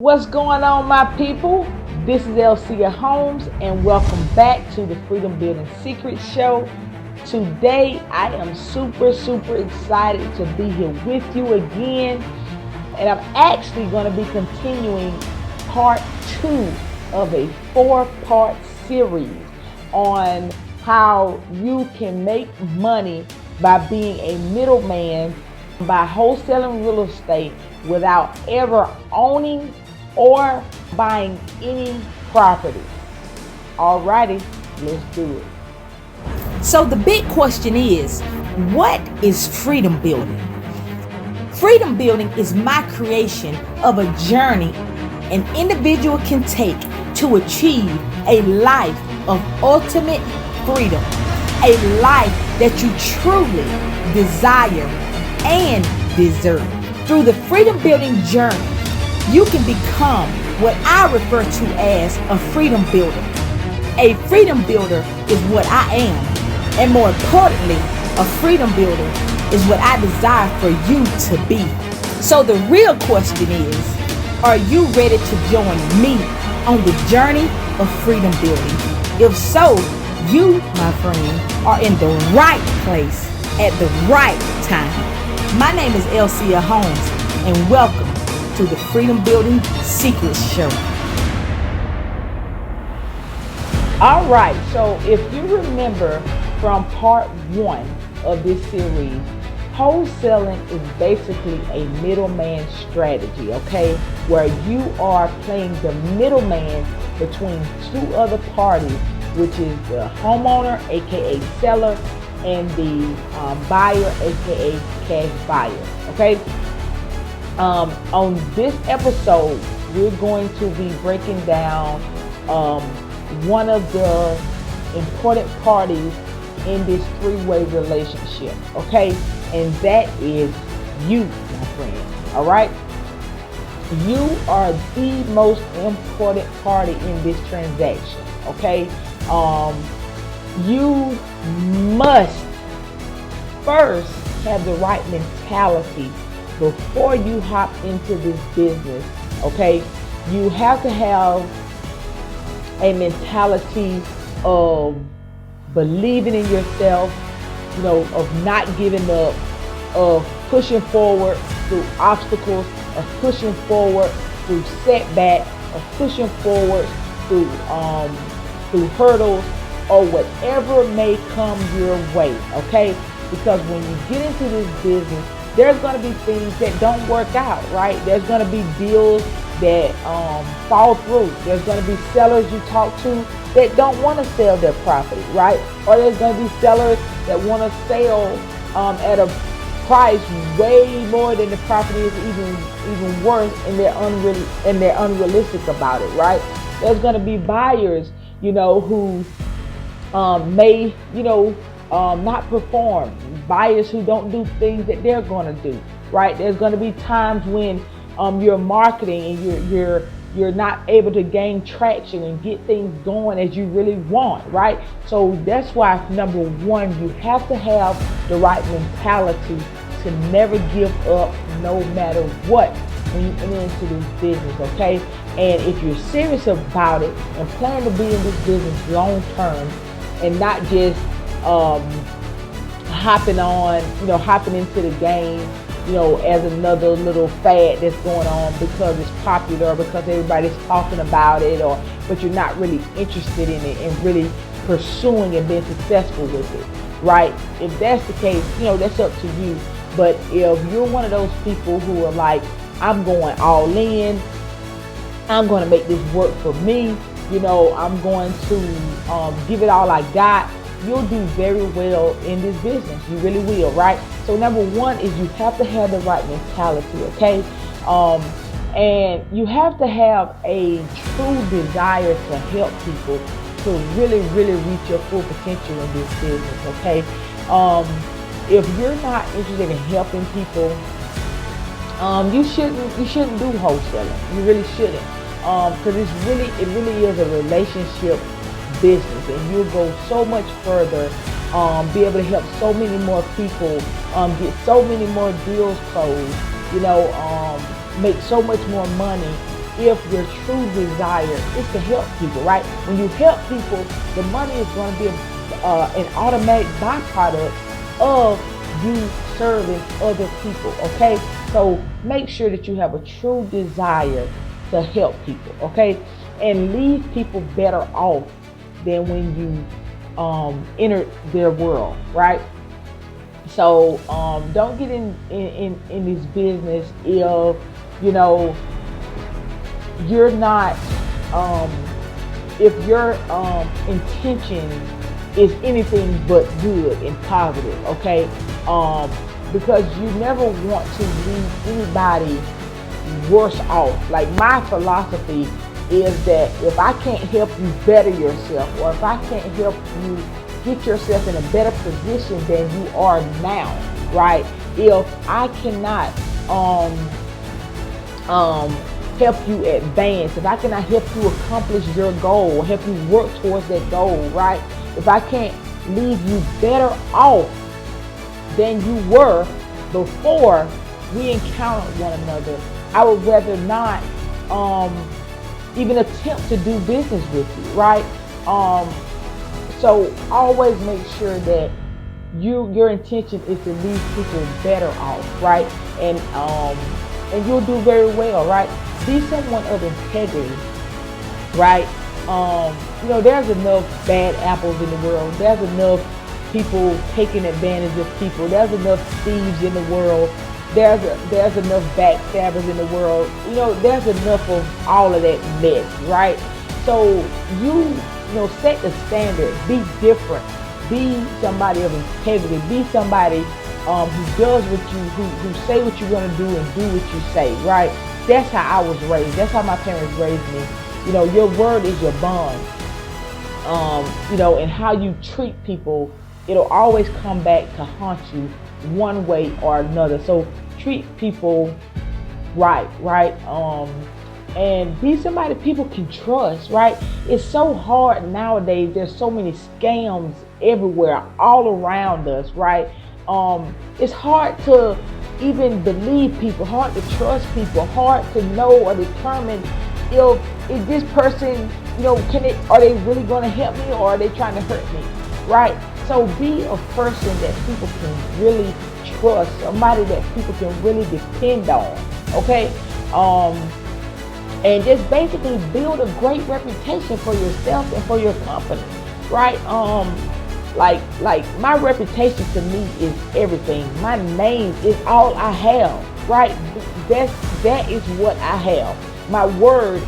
What's going on, my people? This is Elcia Holmes, and welcome back to the Freedom Building Secrets Show. Today, I am super excited to be here with you again, and I'm actually going to be continuing part 2 of a 4-part series on how you can make money by being a middleman by wholesaling real estate without ever owning or buying any property. Alrighty, let's do it. So the big question is, what is freedom building? Freedom building is my creation of a journey an individual can take to achieve a life of ultimate freedom, a life that you truly desire and deserve. Through the freedom building journey, you can become what I refer to as a freedom builder. A freedom builder is what I am, and more importantly, a freedom builder is what I desire for you to be. So the real question is, are you ready to join me on the journey of freedom building? If so, you, my friend, are in the right place at the right time. My name is Elcia Holmes, and welcome to the Freedom Building Secrets Show. All right, so if you remember from part 1 of this series, wholesaling is basically a middleman strategy, okay? Where you are playing the middleman between two other parties, which is the homeowner, aka seller, and the buyer, aka cash buyer, okay? On this episode, we're going to be breaking down one of the important parties in this three-way relationship, okay? And that is you, my friend, all right? You are the most important party in this transaction, okay? You must first have the right mentality before you hop into this business, okay? You have to have a mentality of believing in yourself, you know, of not giving up, of pushing forward through obstacles, of pushing forward through setbacks, of pushing forward through hurdles or whatever may come your way, okay? Because when you get into this business, there's going to be things that don't work out, right? There's going to be deals that fall through. There's going to be sellers you talk to that don't want to sell their property, right? Or there's going to be sellers that want to sell at a price way more than the property is even worth, and they're unrealistic about it, right? There's going to be buyers, you know, who may, you know, not perform. Buyers who don't do things that they're going to do, right? There's going to be times when you're marketing and you're not able to gain traction and get things going as you really want, right? So that's why, number one, you have to have the right mentality to never give up no matter what when you enter into this business, okay? And if you're serious about it and plan to be in this business long term and not just hopping into the game, you know, as another little fad that's going on because it's popular, because everybody's talking about it, but you're not really interested in it and really pursuing and being successful with it, right? If that's the case, you know, that's up to you. But if you're one of those people who are like, I'm going all in, I'm going to make this work for me, you know, I'm going to give it all I got, you'll do very well in this business. You really will, right? So number one is you have to have the right mentality, okay? And you have to have a true desire to help people to really reach your full potential in this business, okay? If you're not interested in helping people, you shouldn't do wholesaling. You really shouldn't, because it really is a relationship business, and you'll go so much further, be able to help so many more people, get so many more deals closed, you know, make so much more money if your true desire is to help people, right? When you help people, the money is going to be an automatic byproduct of you serving other people, okay? So make sure that you have a true desire to help people, okay? And leave people better off than when you enter their world, right? So don't get in this business if you're not if your intention is anything but good and positive, okay? Because you never want to leave anybody worse off. Like, my philosophy is that if I can't help you better yourself, or if I can't help you get yourself in a better position than you are now, right? If I cannot help you advance, if I cannot help you accomplish your goal, help you work towards that goal, right? If I can't leave you better off than you were before we encountered one another, I would rather not even attempt to do business with you, right? So always make sure that your intention is to leave people better off, right? And you'll do very well, right? Be someone of integrity, right? There's enough bad apples in the world. There's enough people taking advantage of people. There's enough thieves in the world. There's enough backstabbers in the world. There's enough of all of that mess, right? So you set the standard. Be different. Be somebody of integrity. Be somebody who does who say what you're gonna do and do what you say, right? That's how I was raised. That's how my parents raised me. Your word is your bond. And how you treat people, it'll always come back to haunt you one way or another. So treat people right? And be somebody people can trust, right? It's so hard nowadays. There's so many scams everywhere, all around us, right? It's hard to even believe people, hard to trust people, hard to know or determine if this person, are they really going to help me, or are they trying to hurt me, right? So be a person that people can really trust, somebody that people can really depend on, okay? And just basically build a great reputation for yourself and for your company, right? Like my reputation to me is everything. My name is all I have, right? That is what I have. My word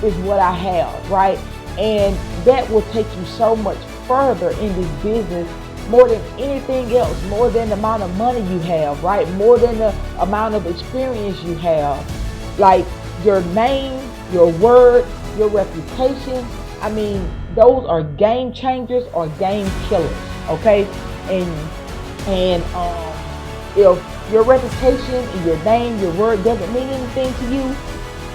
is what I have, right? And that will take you so much further in this business, more than anything else, more than the amount of money you have, right? More than the amount of experience you have. Like, your name, your word, your reputation, I mean, those are game changers or game killers, okay? And if your reputation and your name, your word doesn't mean anything to you,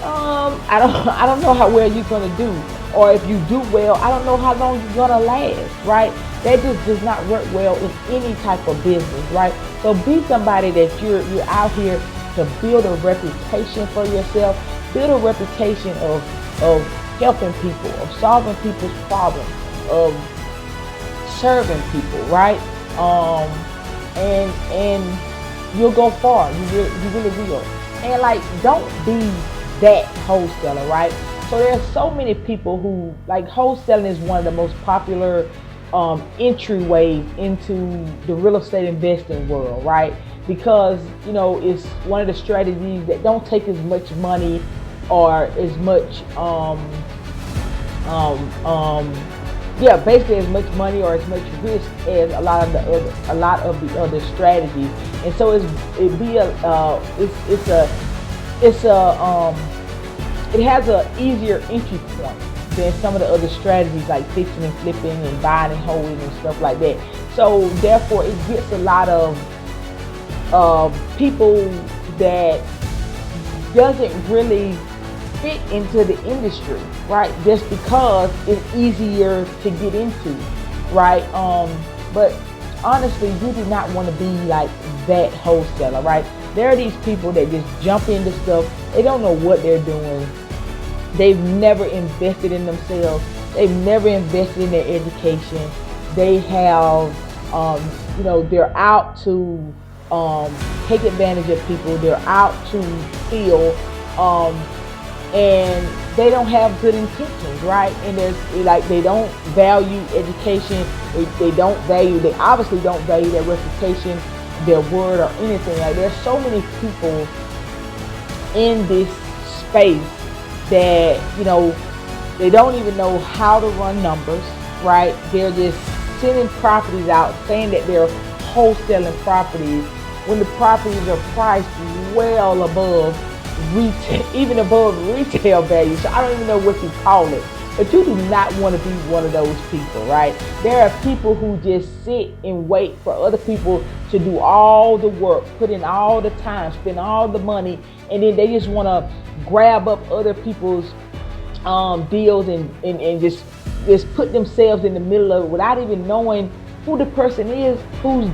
I don't know how well you're gonna do. Or if you do well, I don't know how long you're gonna last, right? That just does not work well in any type of business, right? So be somebody that you're out here to build a reputation for yourself, build a reputation of helping people, of solving people's problems, of serving people, right? And you'll go far. You really will. And like, don't be that wholesaler, right? So there's so many people who, like, wholesaling is one of the most popular entryways into the real estate investing world, right? Because it's one of the strategies that don't take as much money or as much basically as much money or as much risk as a lot of the other strategies. And so it has a easier entry point than some of the other strategies, like fixing and flipping and buying and holding and stuff like that. So therefore it gets a lot of people that doesn't really fit into the industry, right? Just because it's easier to get into, right? But honestly, you do not want to be like that wholesaler, right? There are these people that just jump into stuff. They don't know what they're doing. They've never invested in themselves. They've never invested in their education. They have, they're out to take advantage of people. They're out to steal, and they don't have good intentions, right? And they don't value education. They obviously don't value their reputation, their word, or anything. Like, there's so many people in this space that, they don't even know how to run numbers, right? They're just sending properties out, saying that they're wholesaling properties when the properties are priced well above retail, even above retail value. So I don't even know what you call it. But you do not want to be one of those people, right? There are people who just sit and wait for other people to do all the work, put in all the time, spend all the money, and then they just want to grab up other people's deals and just put themselves in the middle of it without even knowing who the person is who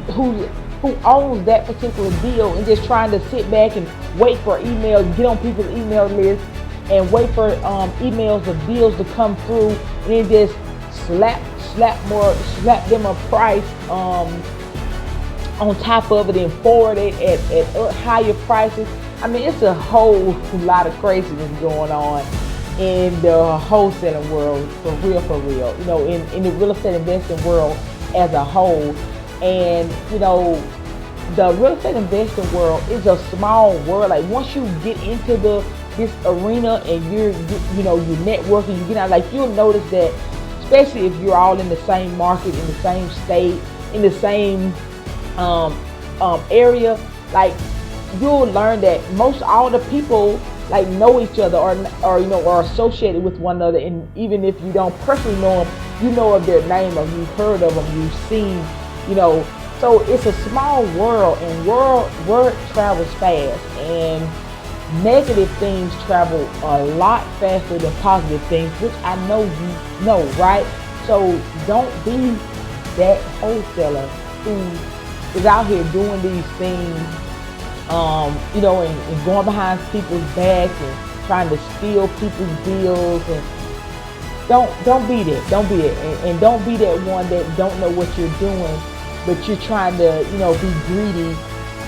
owns that particular deal, and just trying to sit back and wait for emails, get on people's email list, and wait for emails of deals to come through, and then just slap them a price on top of it and forward it at higher prices. I mean, it's a whole lot of craziness going on in the wholesaling world, for real, in the real estate investing world as a whole. And, the real estate investing world is a small world. Like, once you get into this arena and you're networking, you get out, like, you'll notice that, especially if you're all in the same market, in the same state, in the same area, like, you'll learn that most all the people like know each other or are associated with one another, and even if you don't personally know them, you know of their name, or you've heard of them, you've seen, so it's a small world, and word travels fast, and negative things travel a lot faster than positive things, which I know you know, right? So don't be that wholesaler who is out here doing these things, and going behind people's backs and trying to steal people's deals. And don't be that. Don't be it. And don't be that one that don't know what you're doing, but you're trying to, be greedy,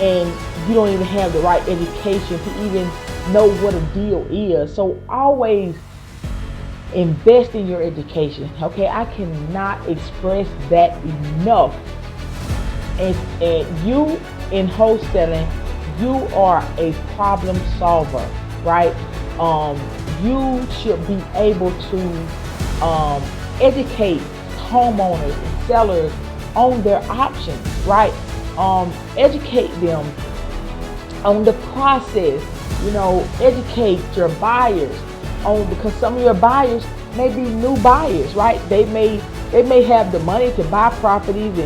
and you don't even have the right education to even know what a deal is. So always invest in your education. Okay, I cannot express that enough. And you in wholesaling, you are a problem solver, right? You should be able to educate homeowners and sellers on their options, right? Educate them on the process. Educate your buyers because some of your buyers may be new buyers, right? They may have the money to buy properties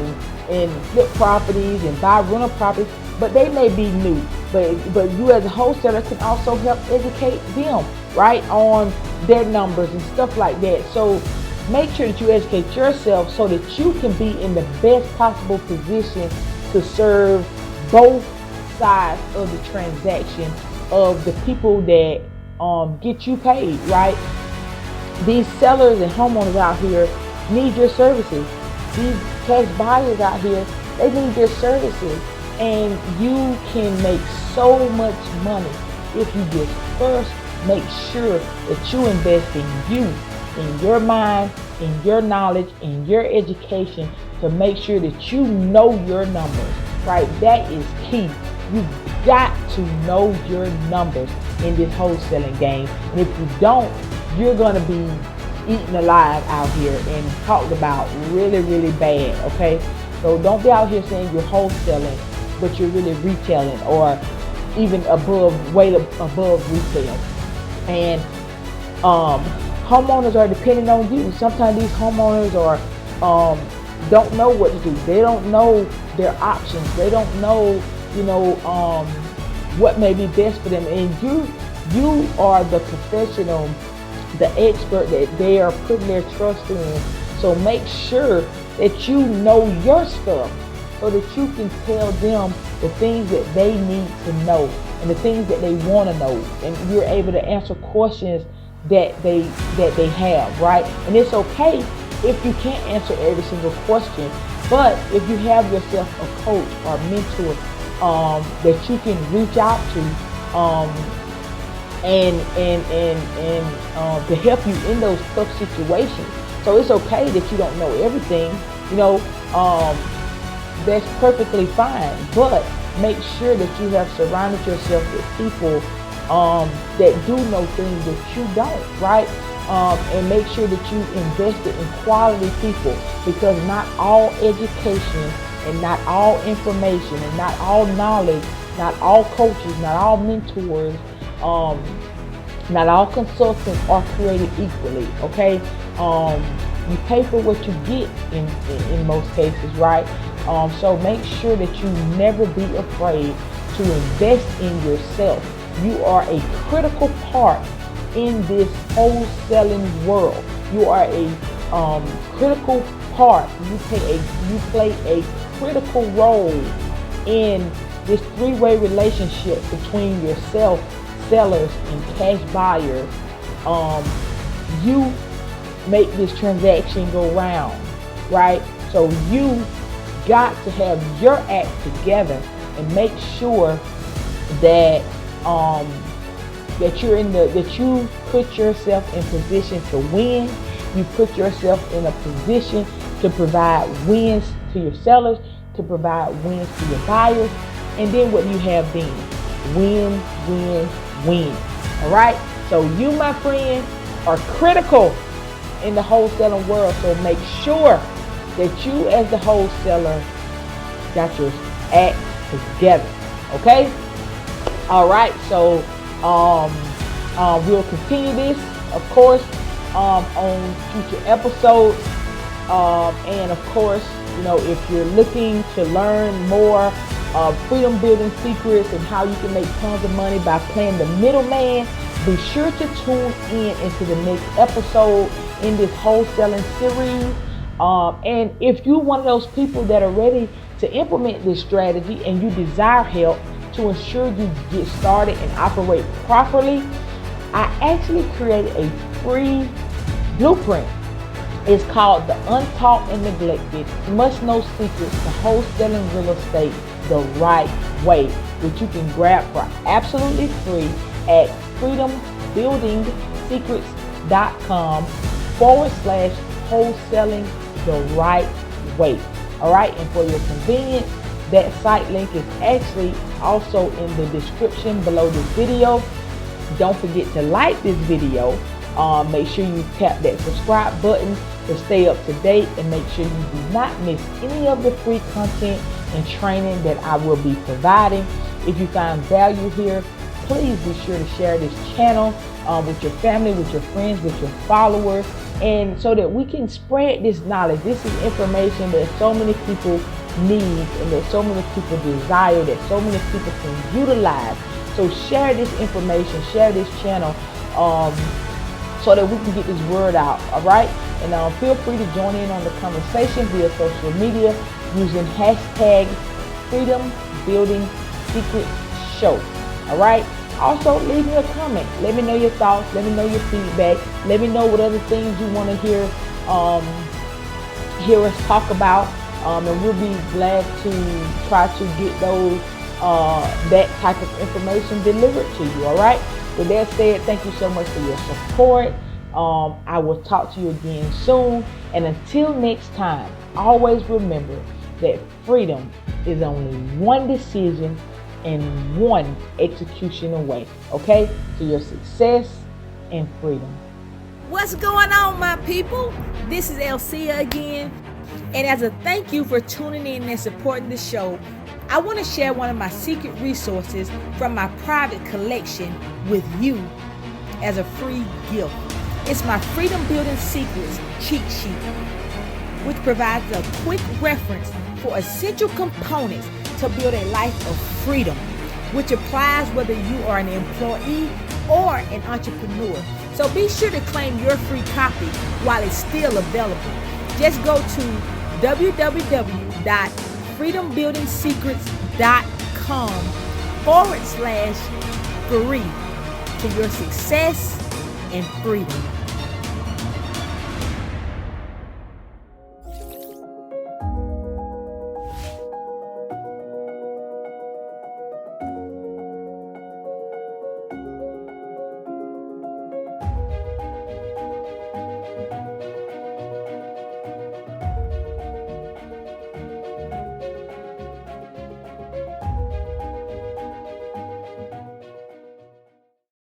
and flip properties and buy rental properties, but they may be new. But you as a wholesaler can also help educate them, right, on their numbers and stuff like that. So make sure that you educate yourself so that you can be in the best possible position to serve both sides of the transaction of the people that get you paid, right? These sellers and homeowners out here need your services. These cash buyers out here, they need your services. And you can make so much money if you just first make sure that you invest in you, in your mind, in your knowledge, in your education, to make sure that you know your numbers, right? That is key. You got to know your numbers in this wholesaling game. And if you don't, you're going to be eaten alive out here and talked about really, really bad, okay? So don't be out here saying you're wholesaling, but you're really retailing, or even way above retail. And homeowners are depending on you. Sometimes these homeowners don't know what to do. They don't know their options. They don't know, what may be best for them. And you are the professional, the expert that they are putting their trust in. So make sure that you know your stuff, so that you can tell them the things that they need to know and the things that they want to know. And you're able to answer questions that they have, right? And it's okay if you can't answer every single question, but if you have yourself a coach or mentor that you can reach out to and to help you in those tough situations. So it's okay that you don't know everything, that's perfectly fine, but make sure that you have surrounded yourself with people that do know things that you don't, right? And make sure that you invested in quality people, because not all education and not all information and not all knowledge, not all coaches, not all mentors, not all consultants are created equally, okay? You pay for what you get in most cases, right? So make sure that you never be afraid to invest in yourself. You are a critical part in this wholesaling world. You are a critical part. You play a critical role in this three-way relationship between yourself, sellers, and cash buyers. You make this transaction go round, right? So you got to have your act together and make sure that that you put yourself in position to win. You put yourself in a position to provide wins to your sellers, to provide wins to your buyers, and then what you have then, win, win, win. All right. So you, my friend, are critical in the wholesaling world. So make sure that you, as the wholesaler, got your act together. Okay. All right. So we'll continue this, of course, on future episodes. And of course, if you're looking to learn more freedom building secrets and how you can make tons of money by playing the middleman, be sure to tune in into the next episode in this wholesaling series. And if you're one of those people that are ready to implement this strategy and you desire help to ensure you get started and operate properly, I actually created a free blueprint. It's called the Untaught and Neglected Must-Know Secrets to Wholesaling Real Estate the Right Way, which you can grab for absolutely free at freedombuildingsecrets.com/wholesaling the right way. All right, and for your convenience, that site link is actually also in the description below this video. Don't forget to like this video. Make sure you tap that subscribe button to stay up to date, and make sure you do not miss any of the free content and training that I will be providing. If you find value here, please be sure to share this channel with your family, with your friends, with your followers, and so that we can spread this knowledge. This is information that so many people need and that so many people desire, that so many people can utilize. So share this information, share this channel, so that we can get this word out. All right, and feel free to join in on the conversation via social media using hashtag Freedom Building Secrets Show. All right. Also, leave me a comment. Let me know your thoughts. Let me know your feedback. Let me know what other things you want to hear us talk about. And we'll be glad to try to get those that type of information delivered to you. All right. With that said, thank you so much for your support. I will talk to you again soon. And until next time, always remember that freedom is only one decision and one execution away, okay, to your success and freedom. What's going on, my people? This is Elcia again. And as a thank you for tuning in and supporting the show, I want to share one of my secret resources from my private collection with you as a free gift. It's my Freedom Building Secrets cheat sheet, which provides a quick reference for essential components to build a life of freedom, which applies whether you are an employee or an entrepreneur. So be sure to claim your free copy while it's still available. Just go to www.freedombuildingSecrets.com/free to your success and freedom.